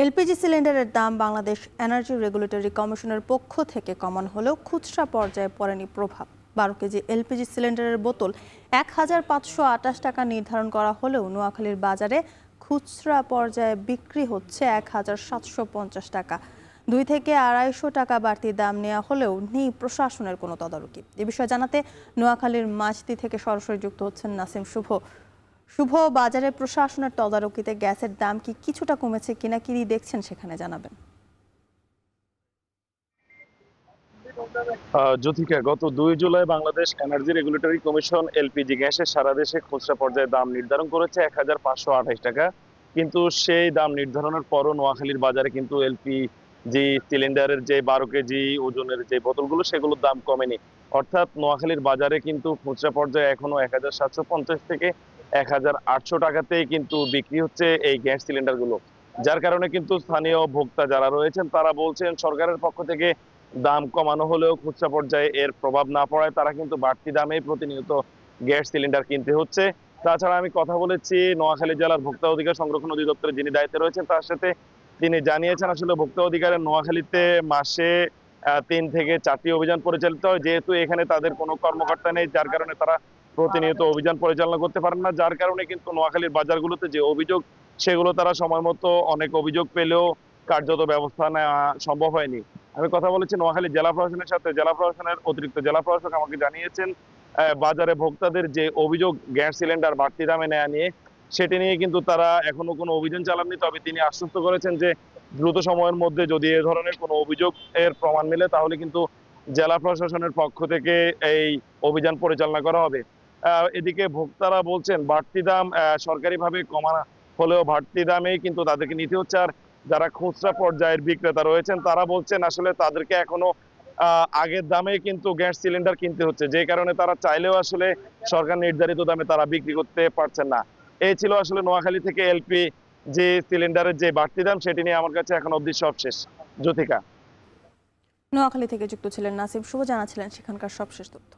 LPG সিলিন্ডারের দাম Bangladesh energy regulatory কমিশনের পক্ষ থেকে কমানো হলেও খুচরা পর্যায়ে পড়েনি প্রভাব। ১২ কেজি এলপিজি সিলিন্ডারের বোতল ১,৫২৮ টাকা নির্ধারণ করা হলেও নোয়াখালীর বাজারে খুচরা পর্যায়ে বিক্রি হচ্ছে ১,৭৫০ টাকা। ২ থেকে ২৫০ টাকা বাড়তি দাম নেওয়া হলেও নেই প্রশাসনের কোনো তদারকি। এ বিষয়ে জানাতে নোয়াখালীর মাঝদি থেকে সরাসরি যুক্ত হচ্ছেন নাসিম শুভ। শুভ, বাজারে প্রশাসনের তদারকিতে গ্যাসের দাম কি কিছুটা কমেছে কিনা, কি দেখছেন সেখানে জানাবেন। জ্যোতিকা, গত ২ July Bangladesh energy regulatory commission LPG গ্যাসের সারা দেশে খুচরা পর্যায়ে দাম নির্ধারণ করেছে ১,৫২৮ টাকা। কিন্তু সেই দাম নির্ধারণের পরও নোয়াখালীর বাজারে কিন্তু এলপিজি সিলিন্ডারের যে ১২ কেজি ওজনের যে বোতলগুলো সেগুলোর দাম কমেনি। অর্থাৎ নোয়াখালীর বাজারে কিন্তু খুচরা পর্যায়ে এখনো ১,৭৫০ থেকে ১,৮০০ টাকাতেই কিন্তু বিক্রি হচ্ছে এই গ্যাস সিলিন্ডারগুলো। যার কারণে কিন্তু স্থানীয় ভোক্তা যারা রয়েছেন তারা বলছেন সরকারের পক্ষ থেকে দাম কমানো হলেও খুচরা পর্যায়ে এর প্রভাব না পড়ায় তারা কিন্তু বাড়তি দামেই প্রতিনিয়ত গ্যাস সিলিন্ডার কিনতে হচ্ছে। তাছাড়া আমি কথা বলেছি নোয়াখালী জেলার ভোক্তা অধিকার সংরক্ষণ অধিদপ্তরে যিনি দায়িত্বে রয়েছেন তার সাথে। তিনি জানিয়েছেন আসলে ভোক্তা অধিকারের নোয়াখালীতে মাসে ৩ থেকে ৪টি অভিযান পরিচালিত হয়। যেহেতু এখানে তাদের কোনো কর্মকর্তা নেই, যার কারণে তারা প্রতিনিয়ত অভিযান পরিচালনা করতে পারেন না। যার কারণে কিন্তু নোয়াখালীর বাজারগুলোতে যে অভিযোগ সেগুলো তারা সময় মতো অনেক অভিযোগ পেলেও কার্যত ব্যবস্থা নেওয়া সম্ভব হয়নি। আমি কথা বলেছি নোয়াখালী জেলা প্রশাসনের সাথে। জেলা প্রশাসনের অতিরিক্ত জেলা প্রশাসক আমাকে জানিয়েছেন বাজারে ভোক্তাদের যে অভিযোগ গ্যাস সিলিন্ডার বাড়তি দামে নেওয়া নিয়ে, সেটি নিয়ে কিন্তু তারা এখনো কোনো অভিযান চালাননি। তবে তিনি আশ্বস্ত করেছেন যে দ্রুত সময়ের মধ্যে যদি এ ধরনের কোনো অভিযোগ এর প্রমাণ মিলে তাহলে কিন্তু জেলা প্রশাসনের পক্ষ থেকে এই অভিযান পরিচালনা করা হবে। এদিকে ভোক্তারা বলছেন বাড়তি দাম সরকারিভাবে কমানো হলেও বাড়তি দামেই কিন্তু তাদেরকে নিতে হচ্ছে। আর যারা খুচরা পর্যায়ের বিক্রেতা রয়েছেন তারা বলছেন আসলে তাদেরকে এখনো আগের দামে কিন্তু গ্যাস সিলিন্ডার কিনতে হচ্ছে, যে কারণে তারা চাইলেও আসলে সরকার নির্ধারিত দামে তারা বিক্রি করতে পারছেন না। এই ছিল আসলে নোয়াখালী থেকে এলপি যে সিলিন্ডারের যে বাড়তি দাম সেটি নিয়ে আমার কাছে এখন অবধি সব শেষ। জ্যোতিকা। নোয়াখালী থেকে যুক্ত ছিলেন নাসিম শুভ, জানাচ্ছিলেন সেখানকার সবশেষ তথ্য।